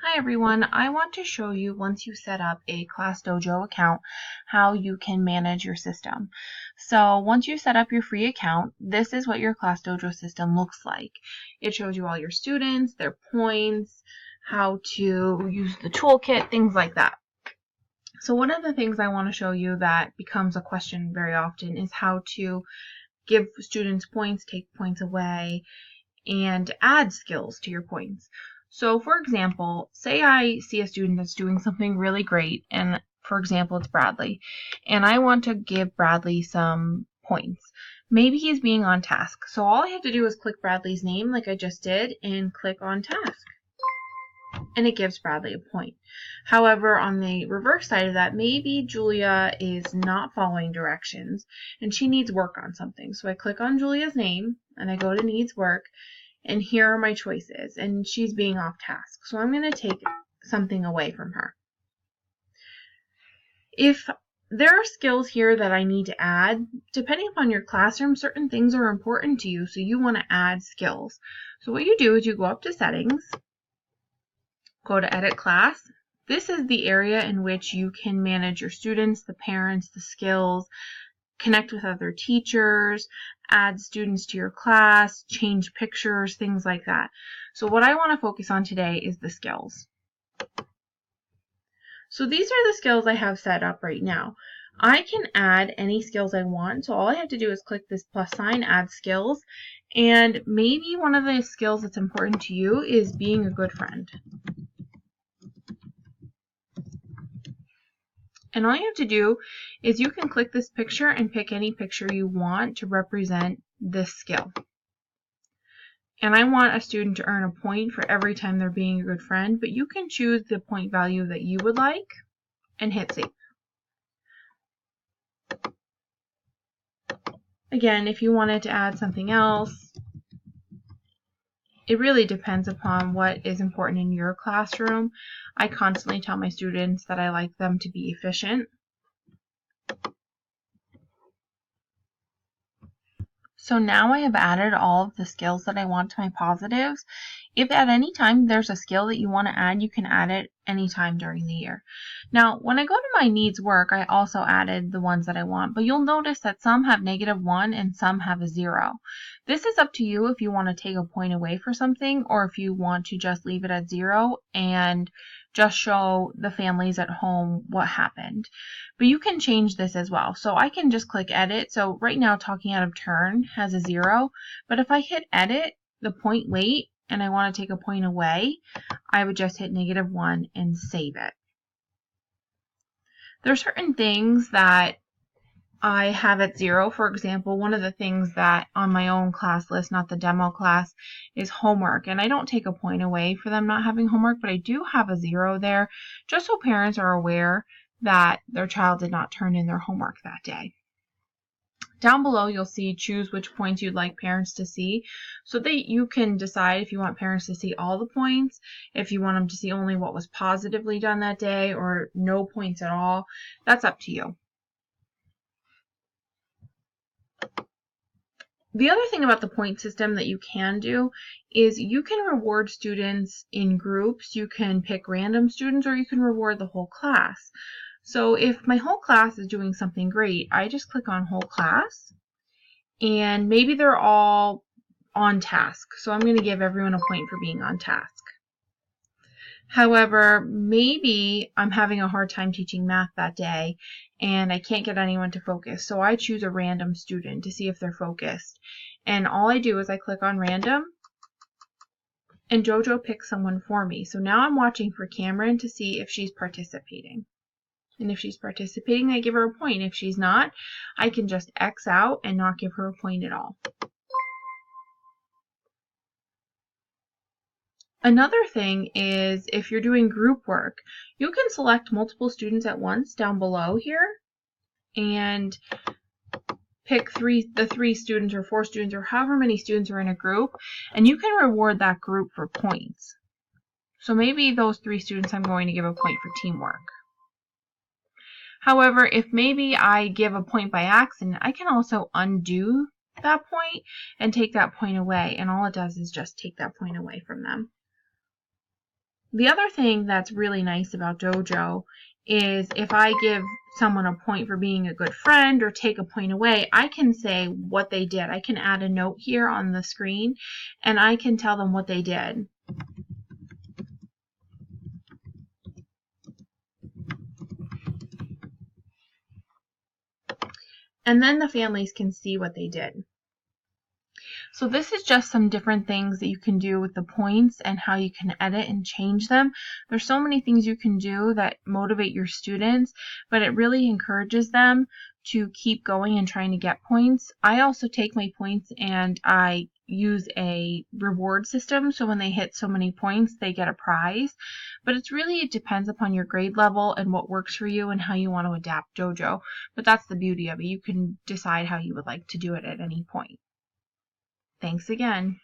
Hi everyone, I want to show you once you set up a ClassDojo account how you can manage your system. So once you set up your free account, this is what your ClassDojo system looks like. It shows you all your students, their points, how to use the toolkit, things like that. So one of the things I want to show you that becomes a question very often is how to give students points, take points away, and add skills to your points. So for example, say I see a student that's doing something really great, and for example, it's Bradley, and I want to give Bradley some points. Maybe he's being on task. So all I have to do is click Bradley's name like I just did and click on task. And it gives Bradley a point. However, on the reverse side of that, maybe Julia is not following directions and she needs work on something. So I click on Julia's name and I go to needs work, and here are my choices, and she's being off task. So I'm going to take something away from her. If there are skills here that I need to add, depending upon your classroom, certain things are important to you, so you want to add skills. So what you do is you go up to settings, go to edit class. This is the area in which you can manage your students, the parents, the skills, connect with other teachers, add students to your class, change pictures, things like that. So what I want to focus on today is the skills. So these are the skills I have set up right now. I can add any skills I want, so all I have to do is click this plus sign, add skills, and maybe one of the skills that's important to you is being a good friend. And all you have to do is you can click this picture and pick any picture you want to represent this skill. And I want a student to earn a point for every time they're being a good friend, but you can choose the point value that you would like and hit save. Again, if you wanted to add something else, it really depends upon what is important in your classroom. I constantly tell my students that I like them to be efficient. So now I have added all of the skills that I want to my positives. If at any time there's a skill that you want to add, you can add it anytime during the year. Now, when I go to my needs work, I also added the ones that I want, but you'll notice that some have -1 and some have a 0. This is up to you if you want to take a point away for something or if you want to just leave it at 0 and just show the families at home what happened. But you can change this as well. So I can just click edit. So right now talking out of turn has a 0, but if I hit edit, the point weight, and I want to take a point away, I would just hit -1 and save it. There are certain things that I have at 0. For example, one of the things that on my own class list, not the demo class, is homework. And I don't take a point away for them not having homework, but I do have a 0 there, just so parents are aware that their child did not turn in their homework that day. Down below, you'll see choose which points you'd like parents to see, so that you can decide if you want parents to see all the points, if you want them to see only what was positively done that day, or no points at all. That's up to you. The other thing about the point system that you can do is you can reward students in groups. You can pick random students, or you can reward the whole class. So if my whole class is doing something great, I just click on whole class, and maybe they're all on task. So I'm going to give everyone a point for being on task. However, maybe I'm having a hard time teaching math that day and I can't get anyone to focus. So I choose a random student to see if they're focused. And all I do is I click on random and Jojo picks someone for me. So now I'm watching for Cameron to see if she's participating. And if she's participating, I give her a point. If she's not, I can just X out and not give her a point at all. Another thing is if you're doing group work, you can select multiple students at once down below here and pick the 3 students or 4 students or however many students are in a group, and you can reward that group for points. So maybe those 3 students I'm going to give a point for teamwork. However, if maybe I give a point by accident, I can also undo that point and take that point away, and all it does is just take that point away from them. The other thing that's really nice about Dojo is if I give someone a point for being a good friend or take a point away, I can say what they did. I can add a note here on the screen and I can tell them what they did. And then the families can see what they did. So this is just some different things that you can do with the points and how you can edit and change them. There's so many things you can do that motivate your students, but it really encourages them to keep going and trying to get points. I also take my points and I use a reward system, so when they hit so many points they get a prize. But it depends upon your grade level and what works for you and how you want to adapt Dojo. But that's the beauty of it. You can decide how you would like to do it at any point. Thanks again.